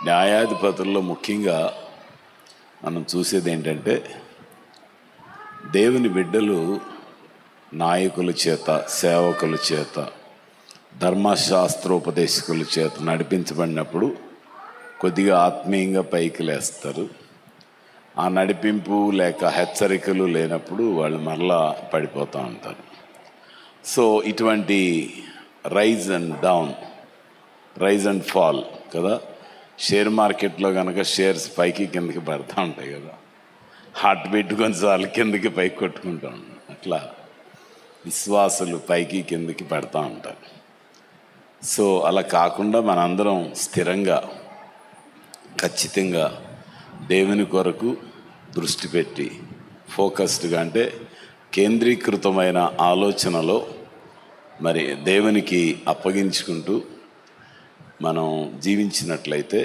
న్యాయాధిపతుల్లో ముఖ్యంగా మనం చూసేది ఏంటంటే దేవుని బిడ్డలు నాయకుల చేత, సేవకుల చేత, ధర్మశాస్త్రోపదేశకుల చేత నడిపించబడినప్పుడు కొద్దిగా ఆత్మీయంగా పైకి లేస్తారు. ఆ నడిపింపు లేక హెచ్చరికలు లేనప్పుడు వాళ్ళు మరలా పడిపోతూ ఉంటారు. సో ఇటువంటి rise and down, rise and fall కదా. షేర్ మార్కెట్లో కనుక షేర్స్ పైకి కిందకి పడుతూ ఉంటాయి కదా, హార్ట్ బీట్ కొన్నిసార్లు కిందకి పైకి కొట్టుకుంటూ ఉంటాం. అట్లా విశ్వాసులు పైకి కిందకి పడుతూ ఉంటారు. సో అలా కాకుండా మనందరం స్థిరంగా, ఖచ్చితంగా దేవుని కొరకు దృష్టి పెట్టి ఫోకస్డ్గా, అంటే కేంద్రీకృతమైన ఆలోచనలో మరి దేవునికి అప్పగించుకుంటూ మనం జీవించినట్లయితే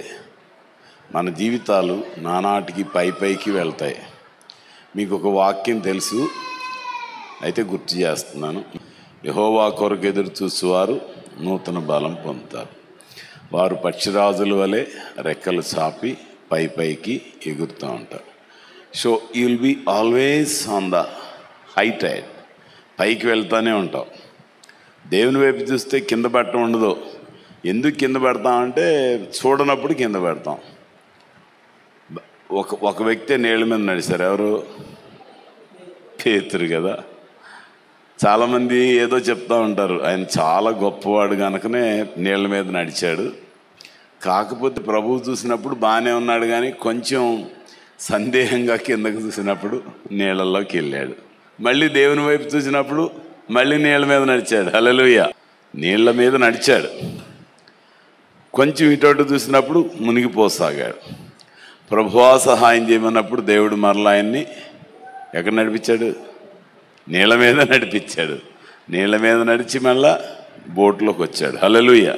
మన జీవితాలు నానాటికి పైకి వెళ్తాయి. మీకు ఒక వాక్యం తెలుసు, అయితే గుర్తు చేస్తున్నాను. యెహోవా కొరకు ఎదురు చూసేవారు నూతన బలం పొందుతారు. వారు పక్షిరాజుల వలె రెక్కలు చాపి పైకి ఎగురుతూ ఉంటారు. So you will be always on the high tide. పైకి వెళ్తూనే ఉంటాం. దేవుని వైపు చూస్తే కింద పడటం ఉండదు. ఎందుకు కింద పెడతామంటే చూడనప్పుడు కింద పెడతాం. ఒక వ్యక్తి నీళ్ళ మీద నడిచారు. ఎవరు? పేతురు కదా. చాలామంది ఏదో చెప్తూ ఉంటారు, ఆయన చాలా గొప్పవాడు కనుకనే నీళ్ళ మీద నడిచాడు. కాకపోతే ప్రభువు చూసినప్పుడు బాగానే ఉన్నాడు, కానీ కొంచెం సందేహంగా కిందకు చూసినప్పుడు నీళ్ళల్లోకి వెళ్ళాడు. మళ్ళీ దేవుని వైపు చూసినప్పుడు మళ్ళీ నీళ్ళ మీద నడిచాడు. హల్లెలూయా. నీళ్ళ మీద నడిచాడు. కొంచెం ఇటు చూసినప్పుడు మునిగిపోసాగాడు. ప్రభువా సహాయం చేయమన్నప్పుడు దేవుడు మరలా ఆయన్ని ఎక్కడ నడిపించాడు? నీళ్ళ మీద నడిపించాడు. నీళ్ళ మీద నడిచి మళ్ళా బోట్లోకి వచ్చాడు. హల్లెలూయా.